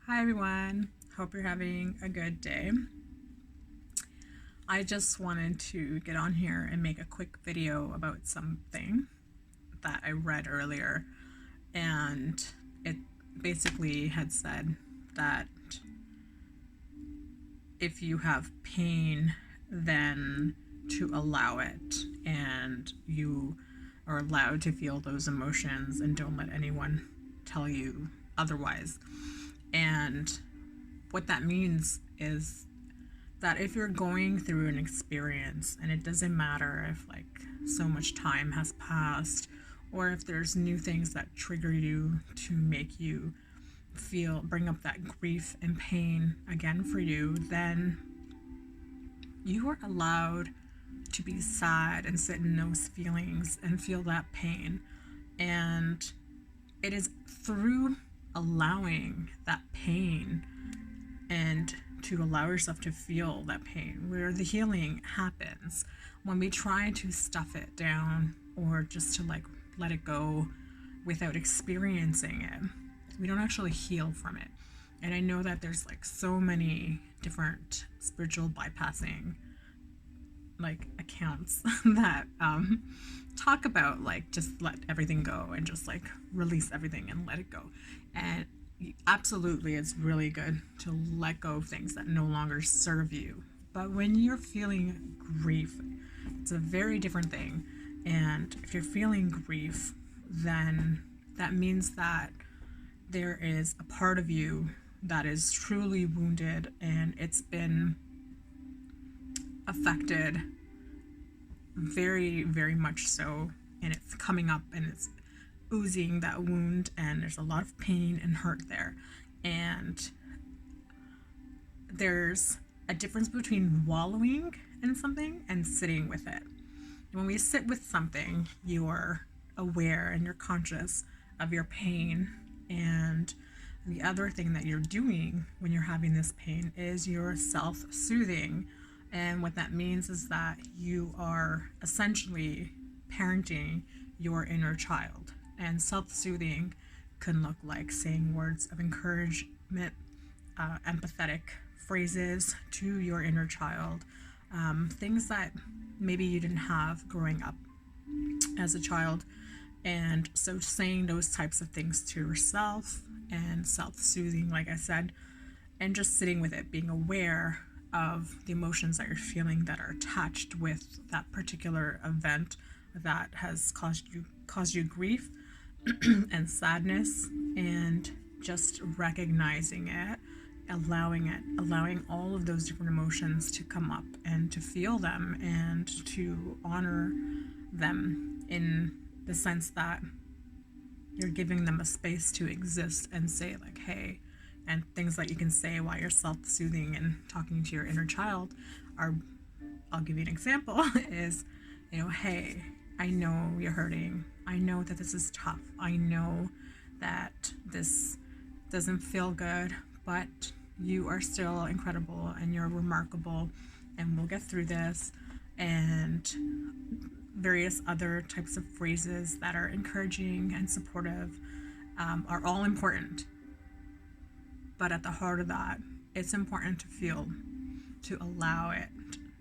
Hi everyone, hope you're having a good day. I just wanted to get on here and make a quick video about something that I read earlier, and it basically had said that if you have pain, then to allow it, and you are allowed to feel those emotions and don't let anyone tell you otherwise. And what that means is that if you're going through an experience, and it doesn't matter if like so much time has passed or if there's new things that trigger you to make you bring up that grief and pain again for you, then you are allowed to be sad and sit in those feelings and feel that pain. And it is through allowing that pain and to allow yourself to feel that pain where the healing happens. When we try to stuff it down or just to like let it go without experiencing it, we don't actually heal from it. And I know that there's like so many different spiritual bypassing like accounts that talk about like just let everything go and just like release everything and let it go. And absolutely, it's really good to let go of things that no longer serve you. But when you're feeling grief, it's a very different thing. And if you're feeling grief, then that means that there is a part of you that is truly wounded and it's been affected very, very much so. And it's coming up and it's oozing that wound, and there's a lot of pain and hurt there. And there's a difference between wallowing in something and sitting with it. When we sit with something, you're aware and you're conscious of your pain. And the other thing that you're doing when you're having this pain is you're self-soothing. And what that means is that you are essentially parenting your inner child. And self-soothing can look like saying words of encouragement, empathetic phrases to your inner child, things that maybe you didn't have growing up as a child. And so saying those types of things to yourself and self-soothing, like I said, and just sitting with it, being aware of the emotions that you're feeling that are attached with that particular event that has caused you grief and sadness, and just recognizing it, allowing all of those different emotions to come up and to feel them and to honor them in the sense that you're giving them a space to exist and say like, hey, and things that you can say while you're self-soothing and talking to your inner child are, I'll give you an example, is, hey, I know you're hurting. I know that this is tough. I know that this doesn't feel good, but you are still incredible and you're remarkable and we'll get through this. And various other types of phrases that are encouraging and supportive are all important. But at the heart of that, it's important to feel, to allow it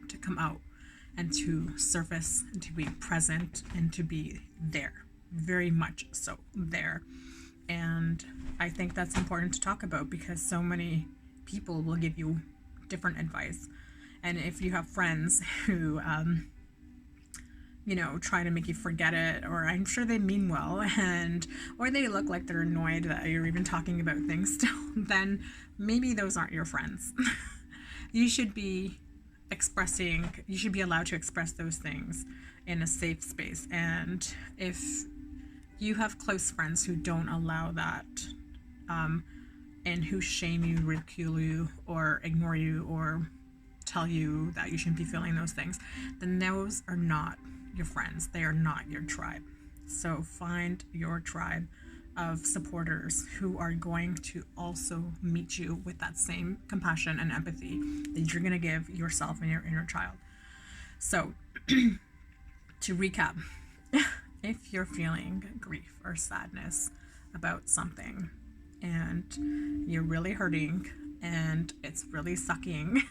to come out and to surface and to be present and to be there, very much so there. And I think that's important to talk about because so many people will give you different advice. And if you have friends who, try to make you forget it, or I'm sure they mean well, or they look like they're annoyed that you're even talking about things still, then maybe those aren't your friends. You should be allowed to express those things in a safe space. And if you have close friends who don't allow that, and who shame you, ridicule you, or ignore you, or tell you that you shouldn't be feeling those things, then those are not your friends. They are not your tribe. So find your tribe of supporters who are going to also meet you with that same compassion and empathy that you're going to give yourself and your inner child. So to recap, if you're feeling grief or sadness about something and and you're really hurting and it's really sucking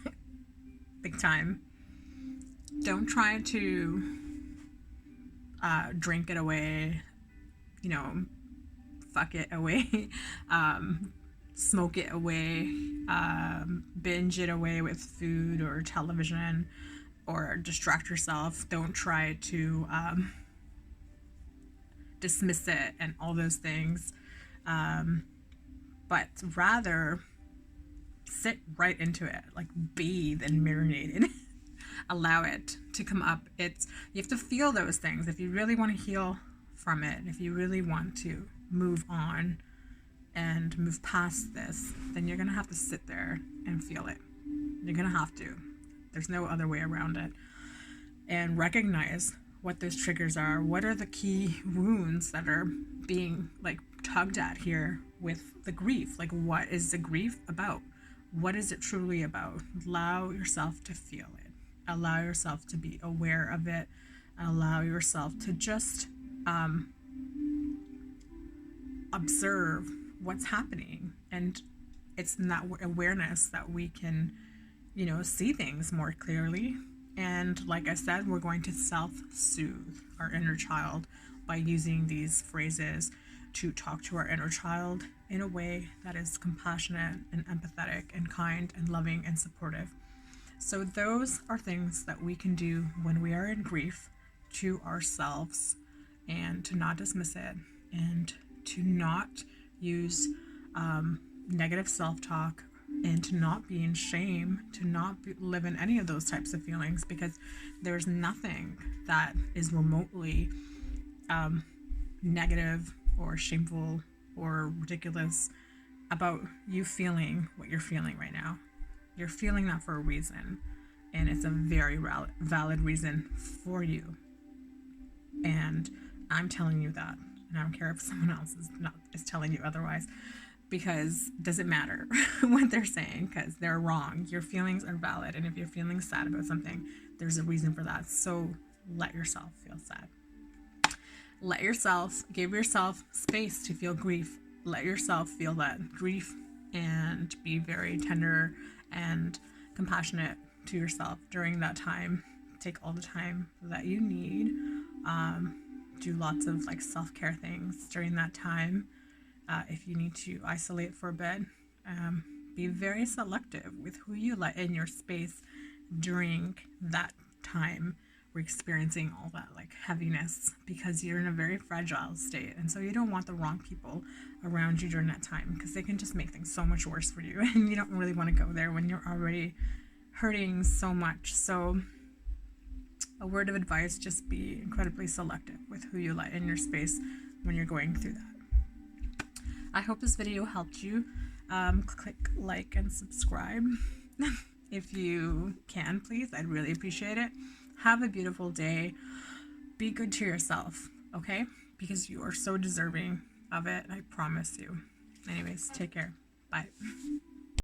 big time, don't try to drink it away, you know, fuck it away, smoke it away, binge it away with food or television, or distract yourself. Don't try to dismiss it and all those things, but rather sit right into it, like bathe and marinate in it. Allow it to come up. You have to feel those things if you really want to heal from it. If you really want to move on and move past this, then you're gonna have to sit there and feel it. You're gonna have to. There's no other way around it. And recognize what those triggers are. What are the key wounds that are being like tugged at here with the grief? Like, what is the grief about? What is it truly about? Allow yourself to feel it. Allow yourself to be aware of it. Allow yourself to just observe what's happening. And it's in that awareness that we can, see things more clearly. And like I said, we're going to self-soothe our inner child by using these phrases to talk to our inner child in a way that is compassionate and empathetic and kind and loving and supportive. So those are things that we can do when we are in grief to ourselves, and to not dismiss it, and to not use negative self-talk, and to not be in shame, to not live in any of those types of feelings, because there's nothing that is remotely negative or shameful or ridiculous about you feeling what you're feeling right now. You're feeling that for a reason, and it's a very valid reason for you. And I'm telling you that, and I don't care if someone else is telling you otherwise, because it doesn't matter what they're saying, because they're wrong. Your feelings are valid, and if you're feeling sad about something, there's a reason for that. So let yourself feel sad. Give yourself space to feel grief. Let yourself feel that grief, and be very tender and compassionate to yourself during that time. Take all the time that you need. Do lots of self-care things during that time. If you need to isolate for a bit, be very selective with who you let in your space during that time we're experiencing all that heaviness, because you're in a very fragile state, and so you don't want the wrong people around you during that time, because they can just make things so much worse for you, and you don't really want to go there when you're already hurting so much. So a word of advice: just be incredibly selective with who you let in your space when you're going through that. I hope this video helped you. Click like and subscribe if you can, please. I'd really appreciate it. Have a beautiful day. Be good to yourself, okay? Because you are so deserving of it, I promise you. Anyways, take care. Bye.